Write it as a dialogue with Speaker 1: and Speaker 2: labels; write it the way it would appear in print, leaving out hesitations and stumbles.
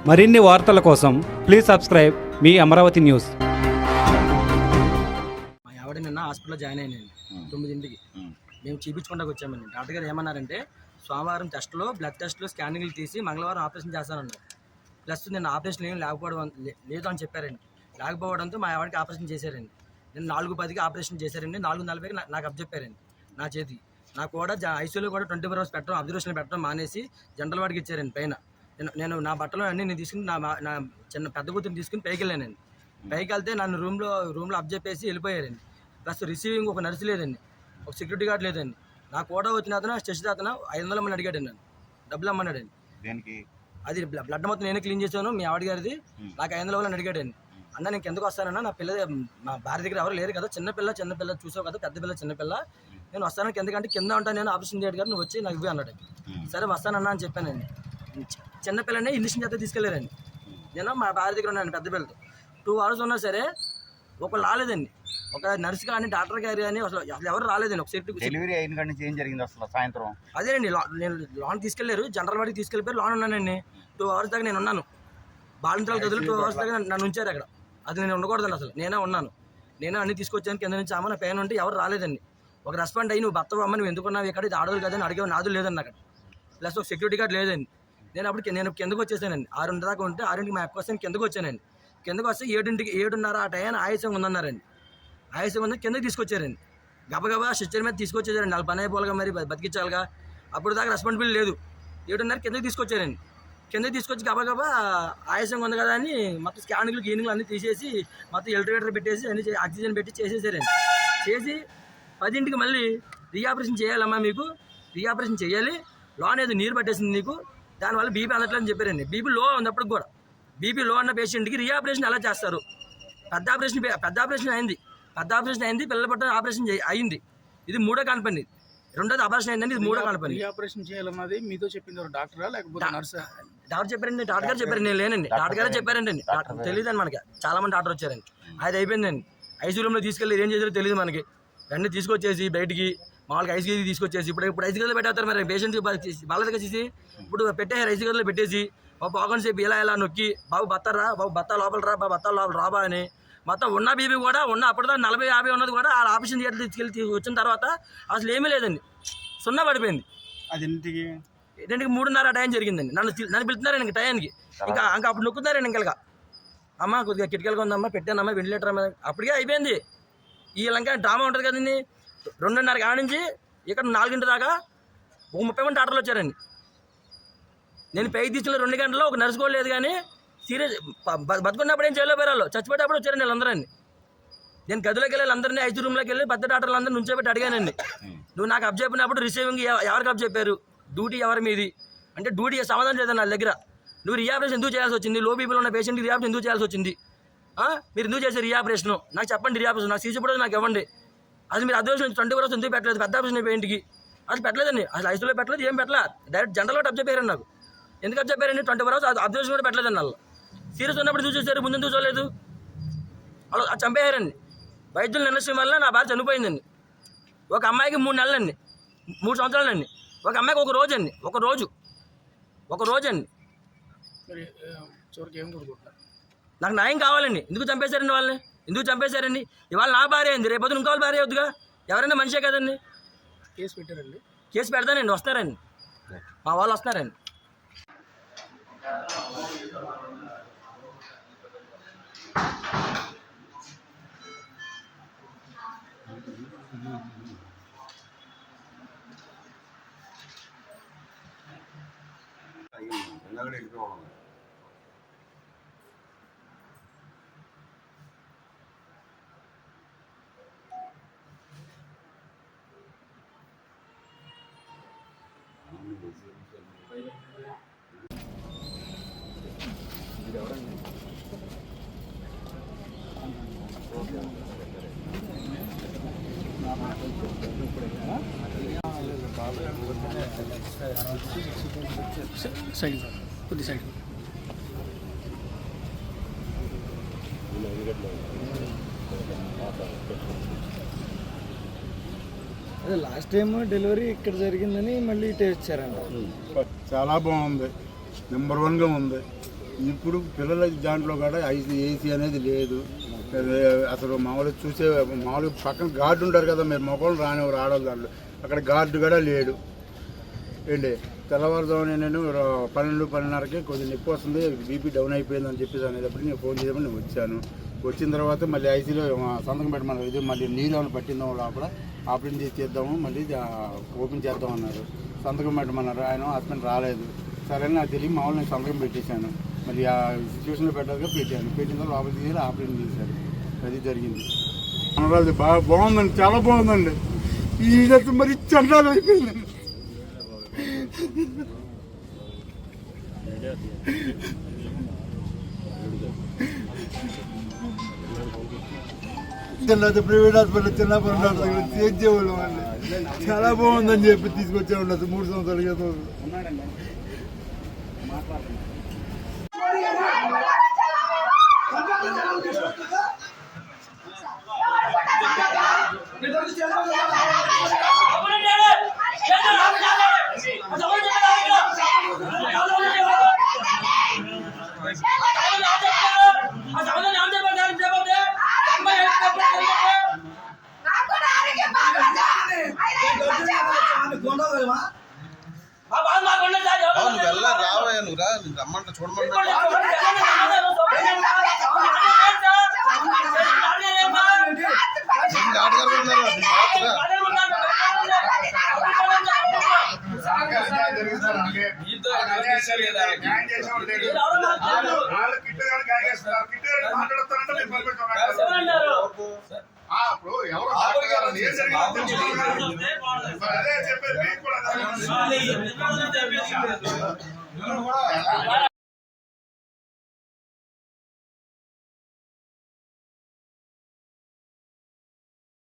Speaker 1: మరిన్ని వార్తల కోసం please subscribe me Amaravati news.
Speaker 2: మా ఆవిడ నిన్న హాస్పిటల్లో జాయిన్ అయ్యానండి 9ంటికి. మేము చూపించుకుంటాకు వచ్చామండి. డాక్టర్ గారు ఏమన్నారంటే సోమవారం టెస్టులు, బ్లడ్ టెస్టులు, స్కానింగ్లు తీసి మంగళవారం ఆపరేషన్ చేస్తానన్నారు. ప్లస్ నిన్న ఆపరేషన్ ఏం లేదు అని చెప్పారండి. లేకపోవడంతో మా ఆవిడకి ఆపరేషన్ చేశారండి. నేను 4:10కి ఆపరేషన్ చేశారండి. 4:40కి నాకు అప్పచెప్పారండి నా చేతి. నాకు కూడా ఐసీయూలో కూడా 24 hours పెట్టడం, అబ్జర్వేషన్ పెట్టడం మానేసి జనరల్ వార్డుకి ఇచ్చారండి పైన. నేను నా బట్టలు అన్నీ నేను తీసుకుని నా చిన్న పెద్ద కూతురు తీసుకుని పైకి వెళ్ళానండి. పైకి వెళ్తే నన్ను రూమ్లో అబ్జెప్పేసి వెళ్ళిపోయారండి. ప్లస్ రిసీవింగ్ ఒక నర్సు లేదండి, ఒక సెక్యూరిటీ గార్డ్ లేదండి. నాకు కూడా వచ్చిన అతను స్టేషన్ అతను 500 అమ్మని అడిగాడండి, నన్ను డబ్బులు అమ్మన్నాడండి. అది బ్లడ్ మొత్తం నేనే క్లీన్ చేశాను, మీ ఆవిడ గారిది. నాకు 500 అని అడిగాడండి. అన్న నేను ఎందుకు వస్తానన్నా, నా పిల్ల మా భార్య దగ్గర ఎవరు లేరు కదా, చిన్నపిల్ల చూసావు కదా, పెద్ద పిల్ల చిన్నపిల్ల, నేను వస్తాను ఎందుకంటే కింద ఉంటాను నేను, ఆపరేషన్ థియేటర్ గారు నువ్వు వచ్చి నాకు ఇవ్వి అన్నాడు. సరే వస్తానన్నా అని చెప్పానండి. చిన్నపిల్లనే ఇంజక్షన్ చేస్తే తీసుకెళ్ళారండి. నేను మా భార్య దగ్గర ఉన్నాను పెద్ద పిల్లతో. 2 hours ఉన్నా సరే ఒకళ్ళు రాలేదండి. ఒక నర్సు కానీ డాక్టర్ గారు కానీ అసలు ఎవరు రాలేదండి. ఒక సెట్
Speaker 3: డెలివరీ అయిన కాడి నుంచి ఏం జరిగింది అసలు సాయంత్రం?
Speaker 2: అదేనండి, నేను లోన్ తీసుకెళ్లారు, జనరల్ వాడికి తీసుకెళ్ళిపోయారు. లోన్ ఉన్నానండి 2 hours దాకా నేను ఉన్నాను. బాలింతరాల గదులు 2 hours దాకా నన్ను ఉంచారు అక్కడ. అది నేను ఉండకూడదండి, అసలు నేనే ఉన్నాను. నేనే అన్ని తీసుకొచ్చాను కింద నుంచి. అమ్మ నా పెయిన్ ఉంటే ఎవరు రాలేదండి. ఒక రెస్పాండ్ అయ్యి నువ్వు భర్త అమ్మ నువ్వు ఎందుకున్నావు ఇక్కడ, ఇది ఆడవాళ్ళు కదని అడిగే నాదు లేదండి అక్కడ. ప్లస్ ఒక సెక్యూరిటీ గార్డ్ లేదండి. నేను కిందకు వచ్చేసానండి. 6 దాకా ఉంటే 6ంటికి మా అక్క వస్తే కిందకు వచ్చానండి. కిందకు వస్తే 7:30 ఆ టైం ఆయాసం ఉందన్నారండి. ఆయాసం ఉందని కిందకి తీసుకొచ్చారండి. గబగబా స్ట్రెచ్చర్ మీద తీసుకొచ్చేసారండి. వాళ్ళు పని అయిపోవాలిగా, మరి బతికించాలిగా. అప్పుడు దాకా రెస్పాన్సిబిలిటీ లేదు. 7:30 కిందకి తీసుకొచ్చారండి. కిందకి తీసుకొచ్చి గబగబా ఆయాసం ఉంది కదా అని మొత్తం స్కానింగ్లు గీనింగ్లు అన్నీ తీసేసి మొత్తం ఎలివేటర్ పెట్టేసి అన్ని ఆక్సిజన్ పెట్టి చేసేసారండి. చేసి 10ంటికి మళ్ళీ రీఆపరేషన్ చేయాలమ్మా, మీకు రీఆపరేషన్ చేయాలి, లోన్ ఏదో నీరు పట్టేసింది నీకు, దానివల్ల బీపీ అనట్లేదని చెప్పారండి. బీపీ లో ఉన్నప్పుడు కూడా, బీపీ లో ఉన్న పేషెంట్కి రీఆపరేషన్ ఎలా చేస్తారు? పెద్ద ఆపరేషన్ అయింది, పిల్లల పట్ల ఆపరేషన్ అయింది. ఇది 3వ కాన్పని. 2వది ఆపరేషన్ అయిందండి, ఇది 3వ కాన్పని.
Speaker 4: ఆపరేషన్ చేయాలన్నది మీతో చెప్పింది డాక్టరా లేకపోతే నర్సా?
Speaker 2: డాక్టర్ చెప్పారండి, డాక్టర్ గారు చెప్పారు, నేను లేనండి. డాక్టర్ గారే చెప్పారండి. తెలియదండి మనకి, చాలా మంది డాక్టర్ వచ్చారండి. అది అయిపోయిందండి. ఐసీ రూమ్లో తీసుకెళ్ళి ఏం చేసారో తెలియదు మనకి. వెంటనే తీసుకొచ్చేసి బయటికి మామూలుగా ఐసీ గది తీసుకొచ్చేసి ఇప్పుడు ఐసీ గదిలో పెట్టేస్తారు. మరి పేషెంట్ బాగా చేసి ఇప్పుడు పెట్టేసారు ఐసీ గదిలో పెట్టేసి, బాబు ఆగని చెప్పి ఇలా నొక్కి, బాబు బత్తారా, బాబు బత్తా లోపల రా, బాబు బత్తా లోపల రాబా అని మొత్తం ఉన్న బీబీ కూడా అప్పటిదాకా 40-50 ఉన్నది కూడా ఆ ఆపరేషన్ థియేటర్ తీసుకెళ్ళి వచ్చిన తర్వాత అసలు ఏమీ లేదండి, 0 పడిపోయింది.
Speaker 4: అది ఇంటికి
Speaker 2: 3:30 టైం జరిగిందండి. నన్ను పిలుతున్నారండి ఇంక టైంకి. ఇంకా అప్పుడు నొక్కుతున్నారండి. ఇంకా అమ్మ కొద్దిగా కిటికలుగా ఉందమ్మా, పెట్టానమ్మా వెంటిలేటర్ అమ్మ, అప్పటికే అయిపోయింది. ఈ లంక డ్రామా ఉంటుంది కదండి. 2:30 కాడ నుంచి ఇక్కడ 4 దాకా ఒక 30 మంది డాక్టర్లు వచ్చారండి. నేను పైకి తీసుకున్న 2 గంటల్లో ఒక నర్సు కూడా లేదు. కానీ సీరియస్ బతుకున్నప్పుడు ఏం చేయలేకపోయారు, చచ్చిపోయేటప్పుడు వచ్చారండి వీళ్ళందరండి. నేను గదిలోకి వెళ్ళి అందరినీ ఐసీ రూమ్లోకి వెళ్ళి పెద్ద డాక్టర్లు అందరూ నుంచోబెట్టి అడిగానండి, నువ్వు నాకు అప్ చెప్పినప్పుడు రిసీవింగ్ ఎవరికి అప్ చెప్పారు, డ్యూటీ ఎవరి మీది అంటే డ్యూటీ సమాధానం లేదండి నా దగ్గర. నువ్వు రీఆపరేషన్ ఎందుకు చేయాల్సి వచ్చింది, లో బీపీలో ఉన్న పేషెంట్కి రీఆపరేషన్ ఎందుకు చేయాల్సి వచ్చింది, మీరు ఎందుకు చేశారు రీఆపరేషన్ నాకు చెప్పండి, రీఆపరేషన్ నాకు సీసీ కూడా నాకు ఇవ్వండి. అది మీరు అదృష్టం 24 hours ఎందుకు పెట్టలేదు, పెద్ద ఆపరేషన్ అయిపోయింటికి అది పెట్టలేదండి. అసలు ఐసీలో పెట్టలేదు, ఏం పెట్టలేదు. డైరెక్ట్ జనరల్ అప్ చెప్పారండి నాకు. ఎందుకు అప్ చెప్పారండి? 24 hours అబ్జర్వేషన్ కూడా పెట్టలేదండి. వాళ్ళు సీరియస్ ఉన్నప్పుడు చూసేసారు, ముందు ఎందుకు చూడలేదు. అలా చంపేశారండి. వైద్యుల నిర్లక్ష్యం వల్ల నా భార్య చనిపోయిందండి. ఒక అమ్మాయికి 3 నెలలండి, 3 సంవత్సరాలండి. ఒక అమ్మాయికి ఒక రోజు అండి, ఒక రోజు అండి. నాకు న్యాయం కావాలండి. ఎందుకు చంపేశారండి వాళ్ళని, ఎందుకు చంపేశారండి? ఇవాళ నా భార్య అయింది, రేపు పొద్దున ఇంకో వాళ్ళ భార్య అవుతుందిగా. ఎవరైనా మనిషే కదండి.
Speaker 4: కేసు పెట్టారండి?
Speaker 2: కేసు పెడతానండి, వస్తారండి, మా వాళ్ళు వస్తున్నారండి.
Speaker 4: సైడ్ కొద్ది సైడ్
Speaker 5: అదే లాస్ట్ టైం డెలివరీ ఇక్కడ జరిగిందని మళ్ళీ ఇటే వచ్చారంట.
Speaker 6: చాలా బాగుంది, నెంబర్ 1గా ఉంది. ఇప్పుడు పిల్లల దాంట్లో కూడా ఏసీ అనేది లేదు. అసలు మామూలు చూసే మామూలు పక్కన గార్డు ఉంటారు కదా, మీరు మొక్కలు రానివారు ఆడవాళ్ళు దాంట్లో, అక్కడ గార్డు కూడా లేడు ఏంటి. తెల్లవారుజామున నేను 12:30కి కొద్దిగా నొప్పి వస్తుంది, బీపీ డౌన్ అయిపోయింది అని చెప్పేసి అనేటప్పుడు నేను ఫోన్ చేయమని నేను వచ్చాను. వచ్చిన తర్వాత మళ్ళీ ఐసీలో సంతకం పెట్టమన్నారు. ఇది మళ్ళీ నీళ్ళు ఏమైనా పట్టిందాం లోపల ఆపరేషన్ చేసి చేద్దాము, మళ్ళీ ఓపెన్ చేద్దాం అన్నారు. సంతకం పెట్టమన్నారు. ఆయన హాస్పిటల్ రాలేదు. సరే నాకు తెలియ మామూలు నేను సంతకం పెట్టేశాను. మళ్ళీ ఆ సిచ్యువేషన్లో పెట్టాలిగా పెట్టాను. పెట్టిన తర్వాత లోపలికి తీసి ఆపరేషన్ చేశారు. అది జరిగింది. మనరాజు బాగా బాగుందండి, చాలా బాగుందండి. ఈ మరి చండాలు అయిపోయిందండి. ప్రైవేట్ హాస్పిటల్ చిన్నప్పుడు చేసేవాళ్ళం అండి. చాలా బాగుందని చెప్పి తీసుకొచ్చేవాళ్ళు. 3 సంవత్సరాల క్రితం.
Speaker 7: రమ్మంట చూడమంట ఇప్పుడు ఎవరు డాక్టర్ గారు ఏం జరిగిందో చెప్పారు.